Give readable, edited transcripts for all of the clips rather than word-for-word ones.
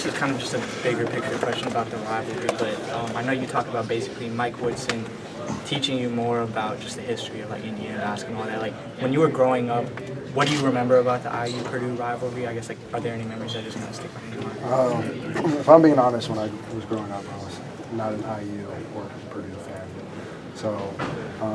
This is kind of just a bigger picture question about the rivalry, but I know you talk about basically Mike Woodson teaching you more about just the history of like Indiana basketball and all that. Like when you were growing up, what do you remember about the IU-Purdue rivalry? I guess like are there any memories that just kind of stick out in your mind? If I'm being honest, when I was growing up, I was not an IU or Purdue fan. So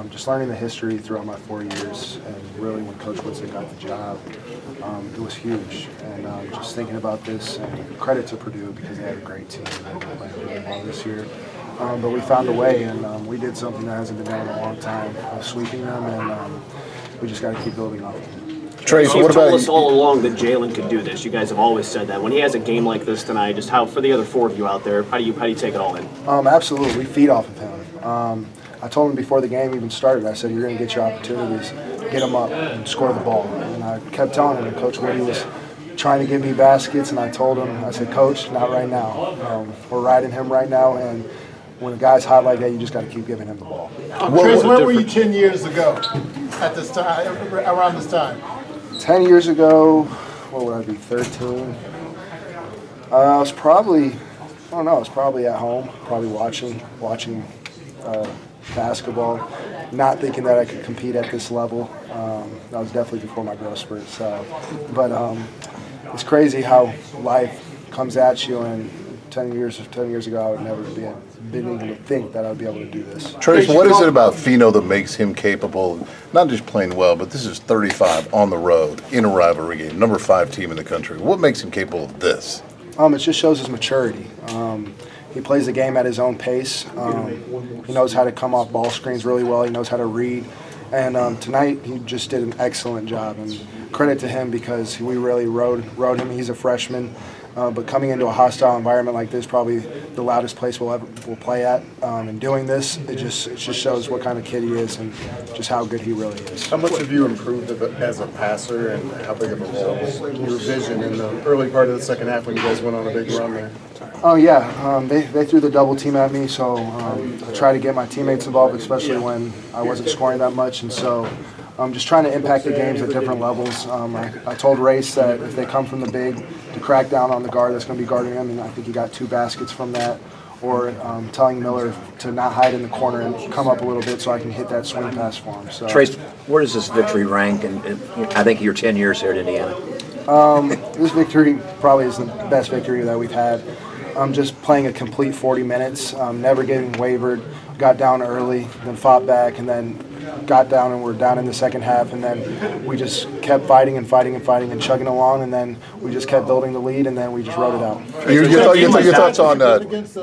just learning the history throughout my 4 years, and really when Coach Woodson got the job, it was huge. And just thinking about this, and credit to Purdue because they had a great team and they played really well this year. But we found a way, and we did something that hasn't been done in a long time, sweeping them, and we just got to keep building off of it. Trayce, You've what told about us all along that Jalen could do this. You guys have always said that. When he has a game like this tonight, just how for the other four of you out there, how do you take it all in? Absolutely, we feed off of him. I told him before the game even started, I said, you're going to get your opportunities, get them up and score the ball. And I kept telling him, and Coach Woody was trying to give me baskets, and I told him, I said, Coach, not right now. We're riding him right now, and when a guy's hot like that, you just got to keep giving him the ball. Trayce, where were you 10 years ago at this time, around this time? 10 years ago, what would I be, 13? I was probably, I don't know, I was probably at home, probably watching basketball, not thinking that I could compete at this level. That was definitely before my growth spurt. But it's crazy how life comes at you, and 10 years ago, I would never been able to think that I would be able to do this. Trayce, what is it about Fino that makes him capable of not just playing well, but this is 35 on the road in a rivalry game, number 5 team in the country. What makes him capable of this? It just shows his maturity. He plays the game at his own pace. He knows how to come off ball screens really well. He knows how to read. And tonight, he just did an excellent job. And credit to him because we really rode him. He's a freshman. But coming into a hostile environment like this, probably the loudest place we'll play at, and doing this, it just shows what kind of kid he is and just how good he really is. How much have you improved as a passer, and how big of a role was your vision in the early part of the second half when you guys went on a big run there? Oh yeah, they threw the double team at me, so I try to get my teammates involved, especially when I wasn't scoring that much, and so I'm just trying to impact the games at different levels. I told Race that if they come from the big, to crack down on the guard that's going to be guarding him, and I think he got 2 baskets from that. Or telling Miller to not hide in the corner and come up a little bit so I can hit that swing pass for him. So. Trayce, where does this victory rank? And I think you're 10 years here at Indiana. This victory probably is the best victory that we've had. Just playing a complete 40 minutes, never getting wavered, got down early, then fought back, and then got down and we're down in the second half, and then we just kept fighting and chugging along, and then we just kept building the lead, and then we just rode it out. Your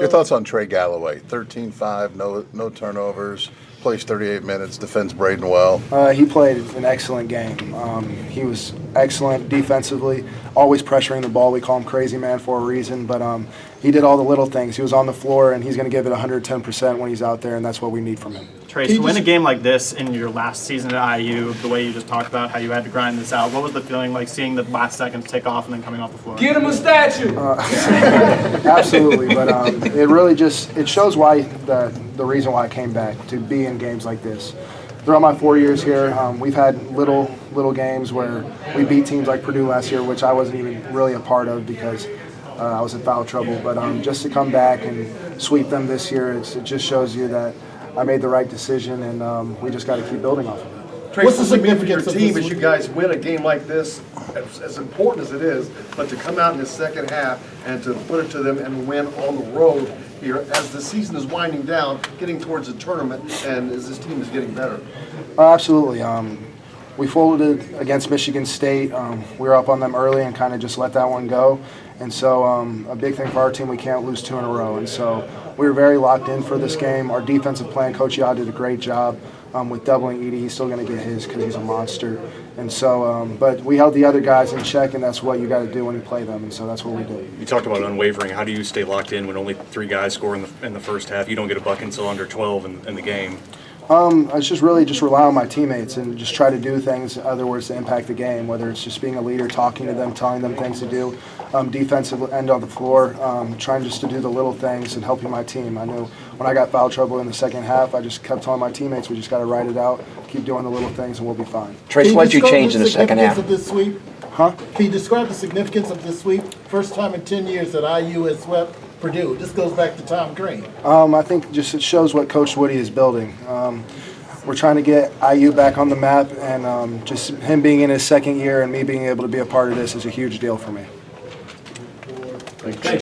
thoughts on Trey Galloway? 13-5, no turnovers, plays 38 minutes, defends Braden well. He played an excellent game. He was excellent defensively, always pressuring the ball. We call him Crazy Man for a reason, but he did all the little things. He was on the floor, and he's going to give it 110% when he's out there, and that's what we need from him. Trayce, to win a game like this in your last season at IU, the way you just talked about how you had to grind this out, what was the feeling like seeing the last seconds take off and then coming off the floor? Get him a statue! Absolutely, but it really it shows why the reason why I came back, to be in games like this. Throughout my 4 years here, we've had little games where we beat teams like Purdue last year, which I wasn't even really a part of because I was in foul trouble. But just to come back and sweep them this year, it just shows you that I made the right decision, and we just got to keep building off of it. Trayce, what's the significance of your team as you guys win a game like this, as important as it is, but to come out in the second half and to put it to them and win on the road here as the season is winding down, getting towards the tournament, and as this team is getting better? Absolutely. We folded against Michigan State. We were up on them early and kind of just let that one go. And so a big thing for our team, we can't lose 2 in a row. And so we were very locked in for this game. Our defensive plan, Coach Yao did a great job with doubling Edey. He's still going to get his because he's a monster. And so, but we held the other guys in check, and that's what you got to do when you play them. And so that's what we did. You talked about unwavering. How do you stay locked in when only 3 guys score in the first half? You don't get a bucket until under 12 in the game. I just really rely on my teammates and just try to do things, in other words, to impact the game, whether it's just being a leader, talking to them, telling them things to do, defensive end on the floor, trying just to do the little things and helping my team. I knew when I got foul trouble in the second half, I just kept telling my teammates, we just got to ride it out, keep doing the little things, and we'll be fine. Trayce, what did you change in the second half? Of this sweep? Huh? Can you describe the significance of this sweep? First time in 10 years that IU has swept Purdue. This goes back to Tom Crean. I think just it shows what Coach Woody is building. We're trying to get IU back on the map, and just him being in his second year and me being able to be a part of this is a huge deal for me.